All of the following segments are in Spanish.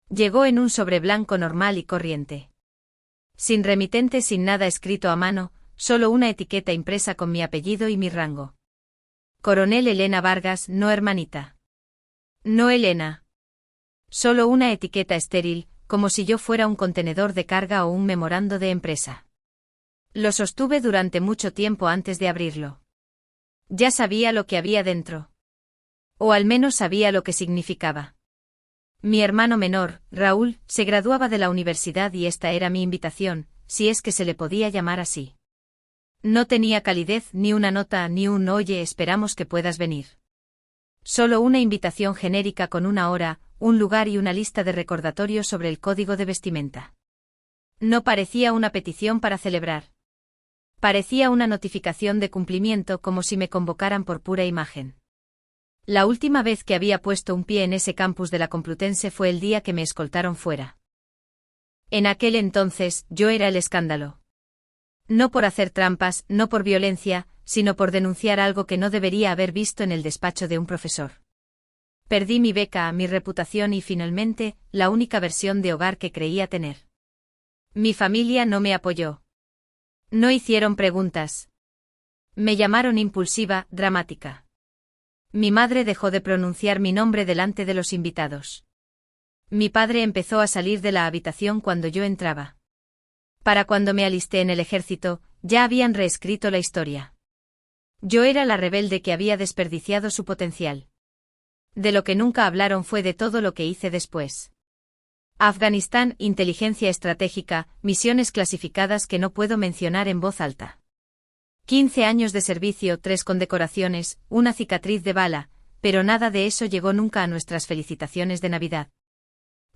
Llegó en un sobre blanco normal y corriente. Sin remitente, sin nada escrito a mano, solo una etiqueta impresa con mi apellido y mi rango. Coronel Elena Vargas, no hermanita. No Elena. Solo una etiqueta estéril, como si yo fuera un contenedor de carga o un memorando de empresa. Lo sostuve durante mucho tiempo antes de abrirlo. Ya sabía lo que había dentro. O al menos sabía lo que significaba. Mi hermano menor, Raúl, se graduaba de la universidad y esta era mi invitación, si es que se le podía llamar así. No tenía calidez, ni una nota, ni un «oye, esperamos que puedas venir». Solo una invitación genérica con una hora, un lugar y una lista de recordatorios sobre el código de vestimenta. No parecía una petición para celebrar. Parecía una notificación de cumplimiento, como si me convocaran por pura imagen. La última vez que había puesto un pie en ese campus de la Complutense fue el día que me escoltaron fuera. En aquel entonces, yo era el escándalo. No por hacer trampas, no por violencia, sino por denunciar algo que no debería haber visto en el despacho de un profesor. Perdí mi beca, mi reputación y finalmente, la única versión de hogar que creía tener. Mi familia no me apoyó. No hicieron preguntas. Me llamaron impulsiva, dramática. Mi madre dejó de pronunciar mi nombre delante de los invitados. Mi padre empezó a salir de la habitación cuando yo entraba. Para cuando me alisté en el ejército, ya habían reescrito la historia. Yo era la rebelde que había desperdiciado su potencial. De lo que nunca hablaron fue de todo lo que hice después. Afganistán, inteligencia estratégica, misiones clasificadas que no puedo mencionar en voz alta. 15 años de servicio, 3 condecoraciones, una cicatriz de bala, pero nada de eso llegó nunca a nuestras felicitaciones de Navidad.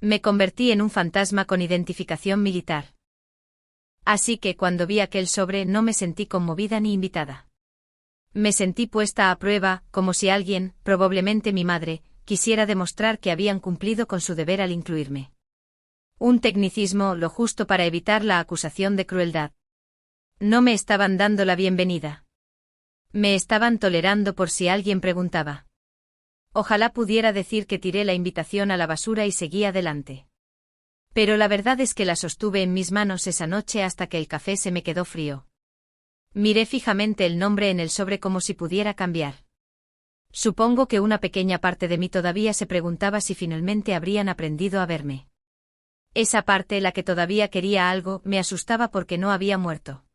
Me convertí en un fantasma con identificación militar. Así que cuando vi aquel sobre no me sentí conmovida ni invitada. Me sentí puesta a prueba, como si alguien, probablemente mi madre, quisiera demostrar que habían cumplido con su deber al incluirme. Un tecnicismo, lo justo para evitar la acusación de crueldad. No me estaban dando la bienvenida. Me estaban tolerando por si alguien preguntaba. Ojalá pudiera decir que tiré la invitación a la basura y seguí adelante. Pero la verdad es que la sostuve en mis manos esa noche hasta que el café se me quedó frío. Miré fijamente el nombre en el sobre como si pudiera cambiar. Supongo que una pequeña parte de mí todavía se preguntaba si finalmente habrían aprendido a verme. Esa parte, la que todavía quería algo, me asustaba porque no había muerto.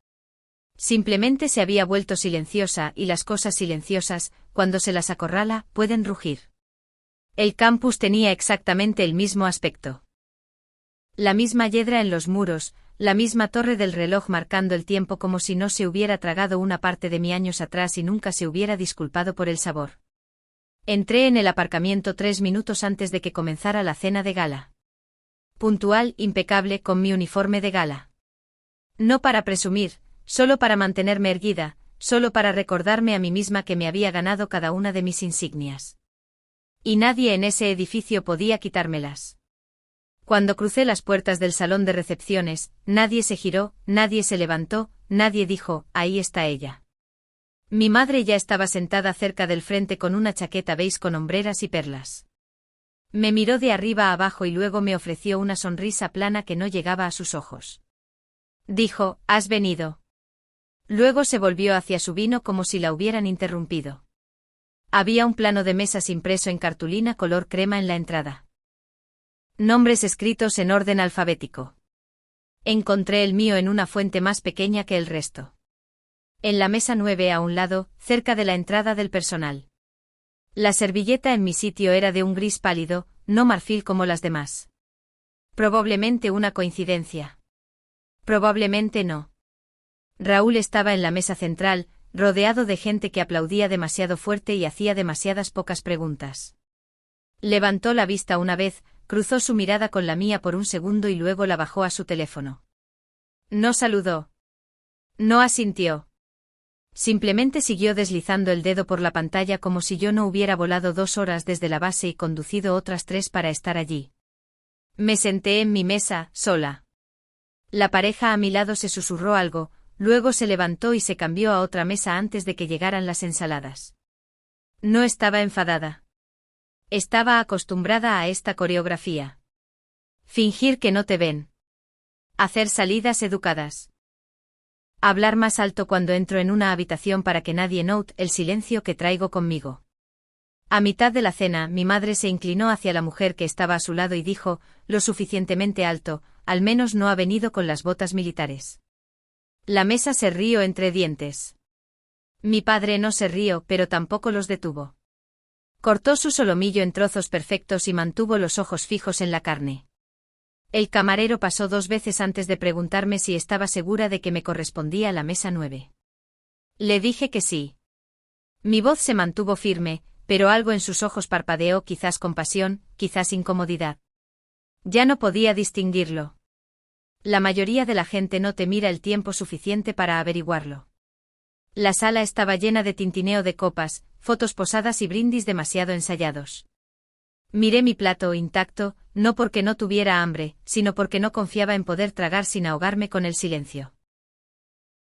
Simplemente se había vuelto silenciosa y las cosas silenciosas, cuando se las acorrala, pueden rugir. El campus tenía exactamente el mismo aspecto. La misma hiedra en los muros, la misma torre del reloj marcando el tiempo como si no se hubiera tragado una parte de mí años atrás y nunca se hubiera disculpado por el sabor. Entré en el aparcamiento 3 minutos antes de que comenzara la cena de gala. Puntual, impecable, con mi uniforme de gala. No para presumir, solo para mantenerme erguida, solo para recordarme a mí misma que me había ganado cada una de mis insignias. Y nadie en ese edificio podía quitármelas. Cuando crucé las puertas del salón de recepciones, nadie se giró, nadie se levantó, nadie dijo, ahí está ella. Mi madre ya estaba sentada cerca del frente con una chaqueta beige con hombreras y perlas. Me miró de arriba a abajo y luego me ofreció una sonrisa plana que no llegaba a sus ojos. Dijo, ¿has venido? Luego se volvió hacia su vino como si la hubieran interrumpido. Había un plano de mesas impreso en cartulina color crema en la entrada. Nombres escritos en orden alfabético. Encontré el mío en una fuente más pequeña que el resto. En la mesa 9 a un lado, cerca de la entrada del personal. La servilleta en mi sitio era de un gris pálido, no marfil como las demás. Probablemente una coincidencia. Probablemente no. Raúl estaba en la mesa central, rodeado de gente que aplaudía demasiado fuerte y hacía demasiadas pocas preguntas. Levantó la vista una vez, cruzó su mirada con la mía por un segundo y luego la bajó a su teléfono. No saludó. No asintió. Simplemente siguió deslizando el dedo por la pantalla como si yo no hubiera volado 2 horas desde la base y conducido otras 3 para estar allí. Me senté en mi mesa, sola. La pareja a mi lado se susurró algo, luego se levantó y se cambió a otra mesa antes de que llegaran las ensaladas. No estaba enfadada. Estaba acostumbrada a esta coreografía. Fingir que no te ven. Hacer salidas educadas. Hablar más alto cuando entro en una habitación para que nadie note el silencio que traigo conmigo. A mitad de la cena, mi madre se inclinó hacia la mujer que estaba a su lado y dijo, lo suficientemente alto, al menos no ha venido con las botas militares. La mesa se rió entre dientes. Mi padre no se rió, pero tampoco los detuvo. Cortó su solomillo en trozos perfectos y mantuvo los ojos fijos en la carne. El camarero pasó 2 veces antes de preguntarme si estaba segura de que me correspondía la mesa 9. Le dije que sí. Mi voz se mantuvo firme, pero algo en sus ojos parpadeó, quizás compasión, quizás incomodidad. Ya no podía distinguirlo. La mayoría de la gente no te mira el tiempo suficiente para averiguarlo. La sala estaba llena de tintineo de copas, fotos posadas y brindis demasiado ensayados. Miré mi plato intacto, no porque no tuviera hambre, sino porque no confiaba en poder tragar sin ahogarme con el silencio.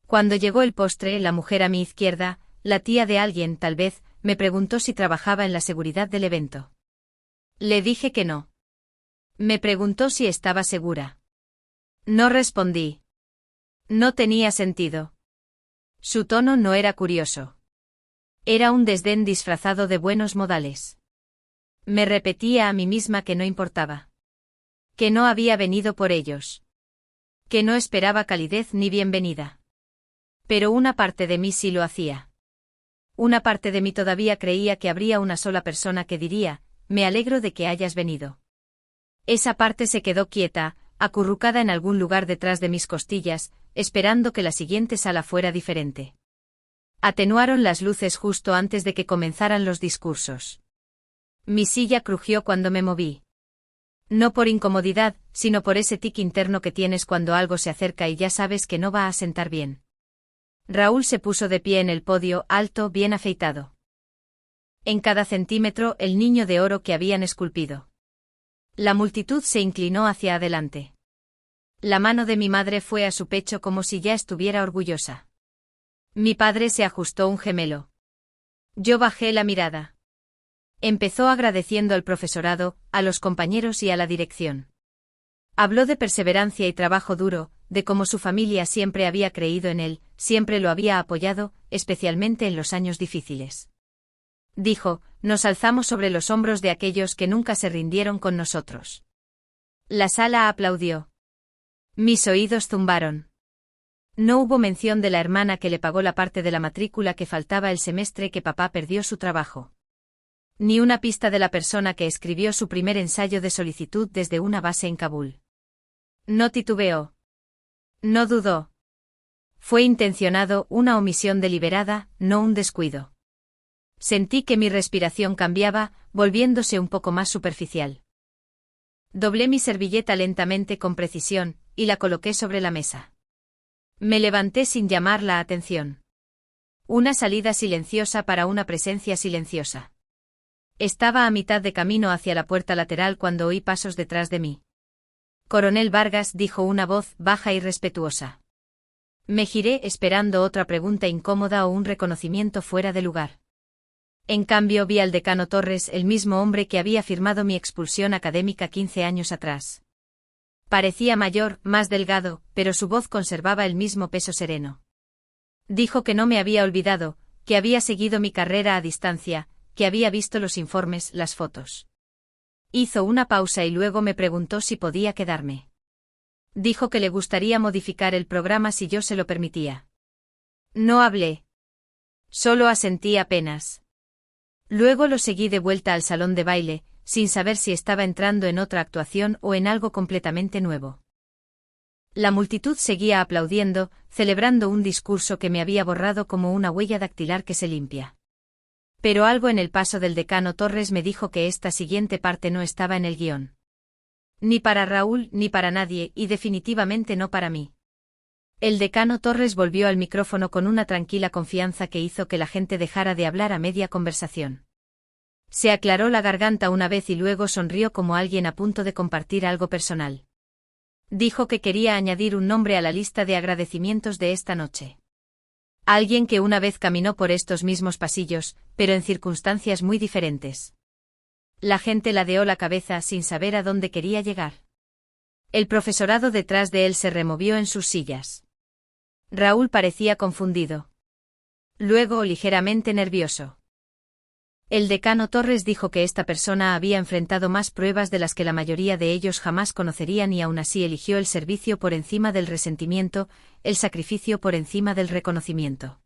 Cuando llegó el postre, la mujer a mi izquierda, la tía de alguien tal vez, me preguntó si trabajaba en la seguridad del evento. Le dije que no. Me preguntó si estaba segura. No respondí. No tenía sentido. Su tono no era curioso. Era un desdén disfrazado de buenos modales. Me repetía a mí misma que no importaba. Que no había venido por ellos. Que no esperaba calidez ni bienvenida. Pero una parte de mí sí lo hacía. Una parte de mí todavía creía que habría una sola persona que diría, me alegro de que hayas venido. Esa parte se quedó quieta, acurrucada en algún lugar detrás de mis costillas, esperando que la siguiente sala fuera diferente. Atenuaron las luces justo antes de que comenzaran los discursos. Mi silla crujió cuando me moví. No por incomodidad, sino por ese tic interno que tienes cuando algo se acerca y ya sabes que no va a sentar bien. Raúl se puso de pie en el podio, alto, bien afeitado. En cada centímetro el niño de oro que habían esculpido. La multitud se inclinó hacia adelante. La mano de mi madre fue a su pecho como si ya estuviera orgullosa. Mi padre se ajustó un gemelo. Yo bajé la mirada. Empezó agradeciendo al profesorado, a los compañeros y a la dirección. Habló de perseverancia y trabajo duro, de cómo su familia siempre había creído en él, siempre lo había apoyado, especialmente en los años difíciles. Dijo, nos alzamos sobre los hombros de aquellos que nunca se rindieron con nosotros. La sala aplaudió. Mis oídos zumbaron. No hubo mención de la hermana que le pagó la parte de la matrícula que faltaba el semestre que papá perdió su trabajo. Ni una pista de la persona que escribió su primer ensayo de solicitud desde una base en Kabul. No titubeó. No dudó. Fue intencionado, una omisión deliberada, no un descuido. Sentí que mi respiración cambiaba, volviéndose un poco más superficial. Doblé mi servilleta lentamente con precisión, y la coloqué sobre la mesa. Me levanté sin llamar la atención. Una salida silenciosa para una presencia silenciosa. Estaba a mitad de camino hacia la puerta lateral cuando oí pasos detrás de mí. Coronel Vargas, dijo una voz baja y respetuosa. Me giré esperando otra pregunta incómoda o un reconocimiento fuera de lugar. En cambio vi al decano Torres, el mismo hombre que había firmado mi expulsión académica 15 años atrás. Parecía mayor, más delgado, pero su voz conservaba el mismo peso sereno. Dijo que no me había olvidado, que había seguido mi carrera a distancia, que había visto los informes, las fotos. Hizo una pausa y luego me preguntó si podía quedarme. Dijo que le gustaría modificar el programa si yo se lo permitía. No hablé. Solo asentí apenas. Luego lo seguí de vuelta al salón de baile, sin saber si estaba entrando en otra actuación o en algo completamente nuevo. La multitud seguía aplaudiendo, celebrando un discurso que me había borrado como una huella dactilar que se limpia. Pero algo en el paso del decano Torres me dijo que esta siguiente parte no estaba en el guión. Ni para Raúl ni para nadie, y definitivamente no para mí. El decano Torres volvió al micrófono con una tranquila confianza que hizo que la gente dejara de hablar a media conversación. Se aclaró la garganta una vez y luego sonrió como alguien a punto de compartir algo personal. Dijo que quería añadir un nombre a la lista de agradecimientos de esta noche. Alguien que una vez caminó por estos mismos pasillos, pero en circunstancias muy diferentes. La gente ladeó la cabeza sin saber a dónde quería llegar. El profesorado detrás de él se removió en sus sillas. Raúl parecía confundido. Luego ligeramente nervioso. El decano Torres dijo que esta persona había enfrentado más pruebas de las que la mayoría de ellos jamás conocerían y aún así eligió el servicio por encima del resentimiento, el sacrificio por encima del reconocimiento.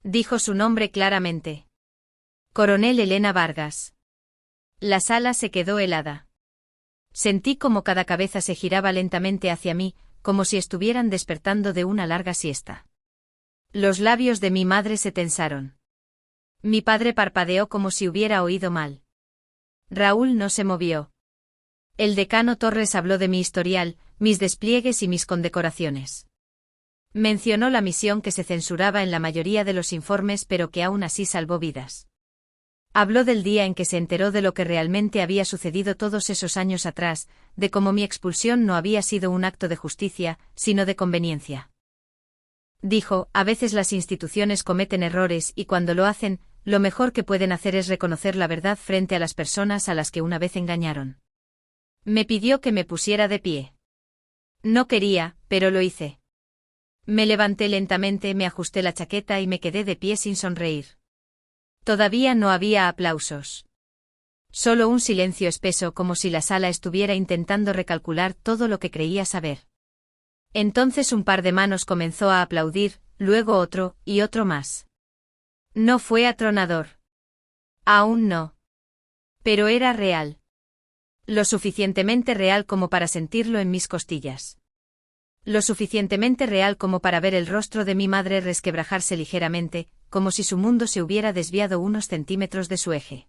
Dijo su nombre claramente. Coronel Elena Vargas. La sala se quedó helada. Sentí como cada cabeza se giraba lentamente hacia mí, como si estuvieran despertando de una larga siesta. Los labios de mi madre se tensaron. Mi padre parpadeó como si hubiera oído mal. Raúl no se movió. El decano Torres habló de mi historial, mis despliegues y mis condecoraciones. Mencionó la misión que se censuraba en la mayoría de los informes pero que aún así salvó vidas. Habló del día en que se enteró de lo que realmente había sucedido todos esos años atrás, de cómo mi expulsión no había sido un acto de justicia, sino de conveniencia. Dijo, a veces las instituciones cometen errores y cuando lo hacen, lo mejor que pueden hacer es reconocer la verdad frente a las personas a las que una vez engañaron. Me pidió que me pusiera de pie. No quería, pero lo hice. Me levanté lentamente, me ajusté la chaqueta y me quedé de pie sin sonreír. Todavía no había aplausos. Solo un silencio espeso como si la sala estuviera intentando recalcular todo lo que creía saber. Entonces un par de manos comenzó a aplaudir, luego otro, y otro más. No fue atronador. Aún no. Pero era real. Lo suficientemente real como para sentirlo en mis costillas. Lo suficientemente real como para ver el rostro de mi madre resquebrajarse ligeramente, como si su mundo se hubiera desviado unos centímetros de su eje.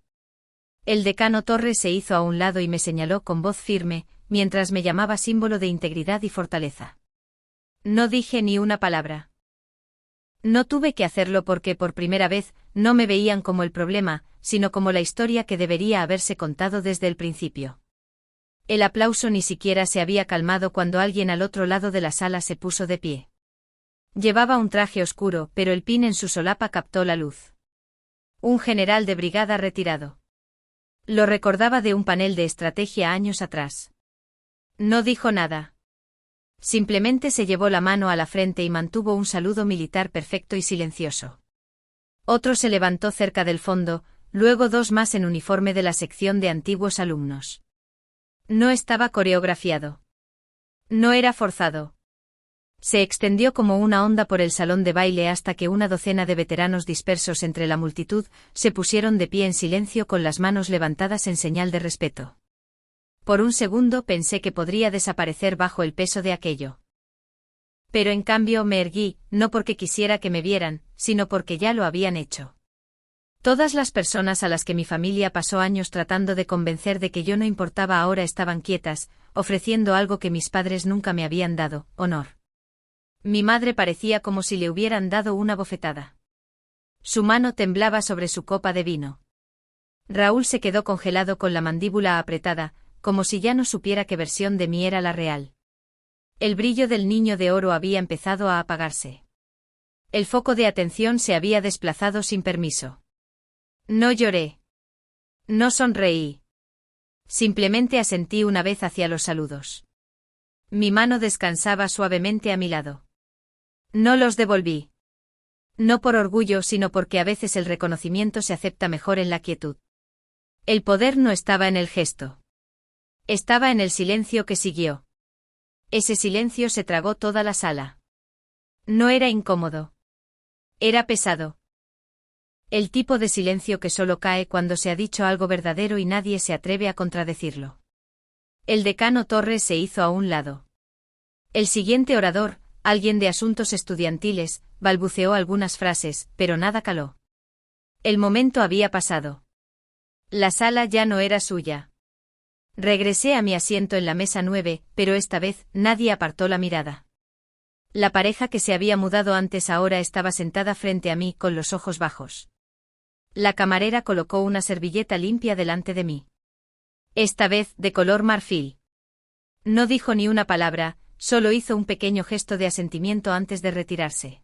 El decano Torres se hizo a un lado y me señaló con voz firme, mientras me llamaba símbolo de integridad y fortaleza. No dije ni una palabra. No tuve que hacerlo porque por primera vez no me veían como el problema, sino como la historia que debería haberse contado desde el principio. El aplauso ni siquiera se había calmado cuando alguien al otro lado de la sala se puso de pie. Llevaba un traje oscuro, pero el pin en su solapa captó la luz. Un general de brigada retirado. Lo recordaba de un panel de estrategia años atrás. No dijo nada. Simplemente se llevó la mano a la frente y mantuvo un saludo militar perfecto y silencioso. Otro se levantó cerca del fondo, luego dos más en uniforme de la sección de antiguos alumnos. No estaba coreografiado. No era forzado. Se extendió como una onda por el salón de baile hasta que una docena de veteranos dispersos entre la multitud se pusieron de pie en silencio con las manos levantadas en señal de respeto. Por un segundo pensé que podría desaparecer bajo el peso de aquello. Pero en cambio me erguí, no porque quisiera que me vieran, sino porque ya lo habían hecho. Todas las personas a las que mi familia pasó años tratando de convencer de que yo no importaba ahora estaban quietas, ofreciendo algo que mis padres nunca me habían dado, honor. Mi madre parecía como si le hubieran dado una bofetada. Su mano temblaba sobre su copa de vino. Raúl se quedó congelado con la mandíbula apretada, como si ya no supiera qué versión de mí era la real. El brillo del niño de oro había empezado a apagarse. El foco de atención se había desplazado sin permiso. No lloré. No sonreí. Simplemente asentí una vez hacia los saludos. Mi mano descansaba suavemente a mi lado. No los devolví. No por orgullo, sino porque a veces el reconocimiento se acepta mejor en la quietud. El poder no estaba en el gesto. Estaba en el silencio que siguió. Ese silencio se tragó toda la sala. No era incómodo. Era pesado. El tipo de silencio que solo cae cuando se ha dicho algo verdadero y nadie se atreve a contradecirlo. El decano Torres se hizo a un lado. El siguiente orador, alguien de asuntos estudiantiles, balbuceó algunas frases, pero nada caló. El momento había pasado. La sala ya no era suya. Regresé a mi asiento en la mesa 9, pero esta vez nadie apartó la mirada. La pareja que se había mudado antes ahora estaba sentada frente a mí con los ojos bajos. La camarera colocó una servilleta limpia delante de mí. Esta vez de color marfil. No dijo ni una palabra, solo hizo un pequeño gesto de asentimiento antes de retirarse.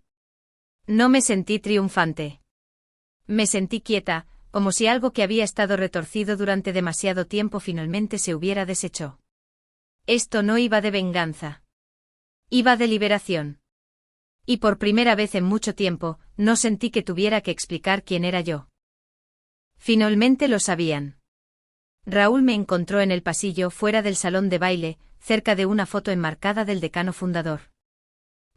No me sentí triunfante. Me sentí quieta, como si algo que había estado retorcido durante demasiado tiempo finalmente se hubiera deshecho. Esto no iba de venganza. Iba de liberación. Y por primera vez en mucho tiempo, no sentí que tuviera que explicar quién era yo. Finalmente lo sabían. Raúl me encontró en el pasillo fuera del salón de baile, cerca de una foto enmarcada del decano fundador.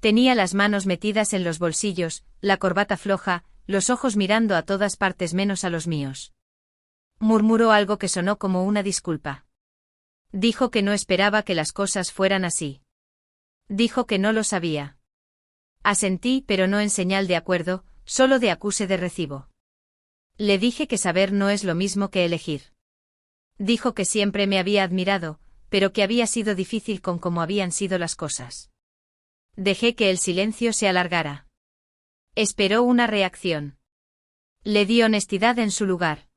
Tenía las manos metidas en los bolsillos, la corbata floja, los ojos mirando a todas partes menos a los míos. Murmuró algo que sonó como una disculpa. Dijo que no esperaba que las cosas fueran así. Dijo que no lo sabía. Asentí, pero no en señal de acuerdo, solo de acuse de recibo. Le dije que saber no es lo mismo que elegir. Dijo que siempre me había admirado, pero que había sido difícil con cómo habían sido las cosas. Dejé que el silencio se alargara. Esperó una reacción. Le di honestidad en su lugar.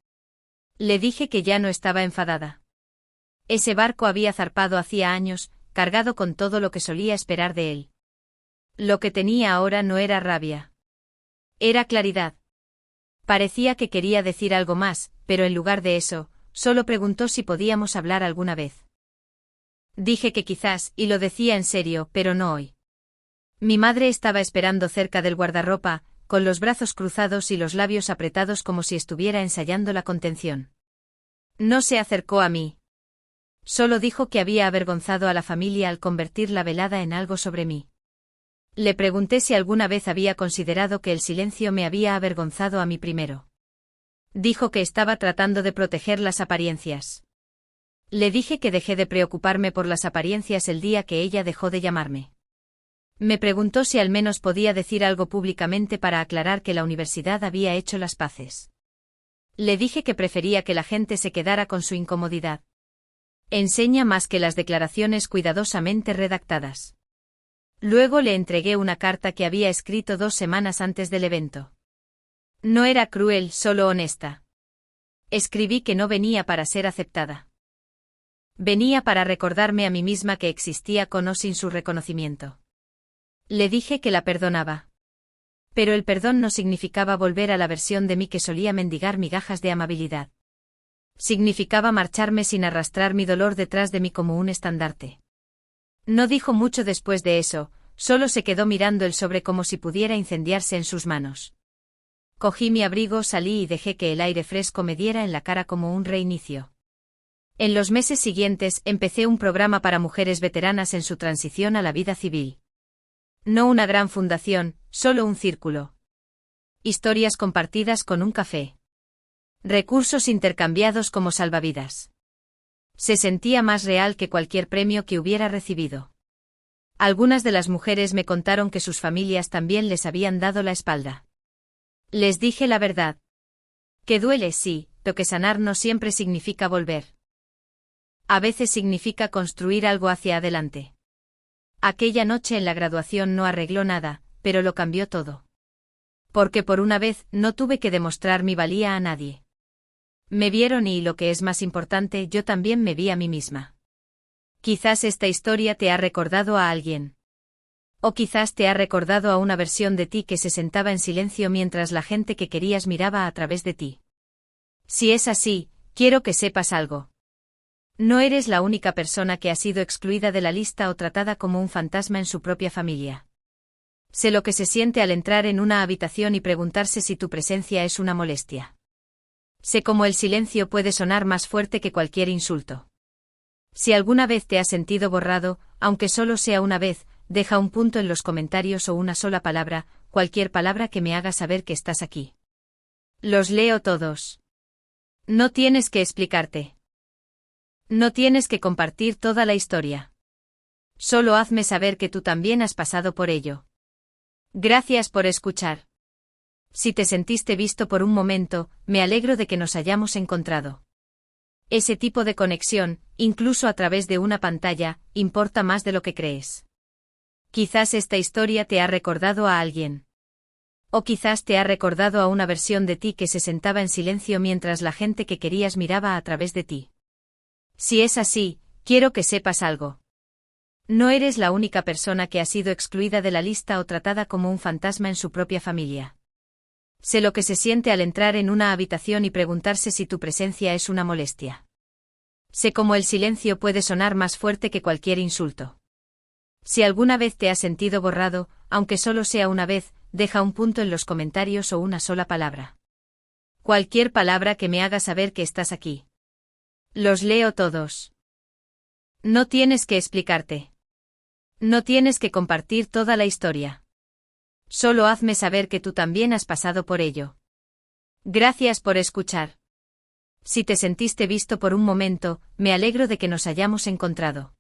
Le dije que ya no estaba enfadada. Ese barco había zarpado hacía años, cargado con todo lo que solía esperar de él. Lo que tenía ahora no era rabia. Era claridad. Parecía que quería decir algo más, pero en lugar de eso, solo preguntó si podíamos hablar alguna vez. Dije que quizás, y lo decía en serio, pero no hoy. Mi madre estaba esperando cerca del guardarropa, con los brazos cruzados y los labios apretados como si estuviera ensayando la contención. No se acercó a mí. Solo dijo que había avergonzado a la familia al convertir la velada en algo sobre mí. Le pregunté si alguna vez había considerado que el silencio me había avergonzado a mí primero. Dijo que estaba tratando de proteger las apariencias. Le dije que dejé de preocuparme por las apariencias el día que ella dejó de llamarme. Me preguntó si al menos podía decir algo públicamente para aclarar que la universidad había hecho las paces. Le dije que prefería que la gente se quedara con su incomodidad. Enseña más que las declaraciones cuidadosamente redactadas. Luego le entregué una carta que había escrito 2 semanas antes del evento. No era cruel, solo honesta. Escribí que no venía para ser aceptada. Venía para recordarme a mí misma que existía con o sin su reconocimiento. Le dije que la perdonaba. Pero el perdón no significaba volver a la versión de mí que solía mendigar migajas de amabilidad. Significaba marcharme sin arrastrar mi dolor detrás de mí como un estandarte. No dijo mucho después de eso, solo se quedó mirando el sobre como si pudiera incendiarse en sus manos. Cogí mi abrigo, salí y dejé que el aire fresco me diera en la cara como un reinicio. En los meses siguientes empecé un programa para mujeres veteranas en su transición a la vida civil. No una gran fundación, solo un círculo. Historias compartidas con un café. Recursos intercambiados como salvavidas. Se sentía más real que cualquier premio que hubiera recibido. Algunas de las mujeres me contaron que sus familias también les habían dado la espalda. Les dije la verdad. Que duele, sí, pero que sanar no siempre significa volver. A veces significa construir algo hacia adelante. Aquella noche en la graduación no arregló nada, pero lo cambió todo. Porque por una vez no tuve que demostrar mi valía a nadie. Me vieron y, lo que es más importante, yo también me vi a mí misma. Quizás esta historia te ha recordado a alguien. O quizás te ha recordado a una versión de ti que se sentaba en silencio mientras la gente que querías miraba a través de ti. Si es así, quiero que sepas algo. No eres la única persona que ha sido excluida de la lista o tratada como un fantasma en su propia familia. Sé lo que se siente al entrar en una habitación y preguntarse si tu presencia es una molestia. Sé cómo el silencio puede sonar más fuerte que cualquier insulto. Si alguna vez te has sentido borrado, aunque solo sea una vez, deja un punto en los comentarios o una sola palabra, cualquier palabra que me haga saber que estás aquí. Los leo todos. No tienes que explicarte. No tienes que compartir toda la historia. Solo hazme saber que tú también has pasado por ello. Gracias por escuchar. Si te sentiste visto por un momento, me alegro de que nos hayamos encontrado. Ese tipo de conexión, incluso a través de una pantalla, importa más de lo que crees. Quizás esta historia te ha recordado a alguien. O quizás te ha recordado a una versión de ti que se sentaba en silencio mientras la gente que querías miraba a través de ti. Si es así, quiero que sepas algo. No eres la única persona que ha sido excluida de la lista o tratada como un fantasma en su propia familia. Sé lo que se siente al entrar en una habitación y preguntarse si tu presencia es una molestia. Sé cómo el silencio puede sonar más fuerte que cualquier insulto. Si alguna vez te has sentido borrado, aunque solo sea una vez, deja un punto en los comentarios o una sola palabra. Cualquier palabra que me haga saber que estás aquí. Los leo todos. No tienes que explicarte. No tienes que compartir toda la historia. Solo hazme saber que tú también has pasado por ello. Gracias por escuchar. Si te sentiste visto por un momento, me alegro de que nos hayamos encontrado.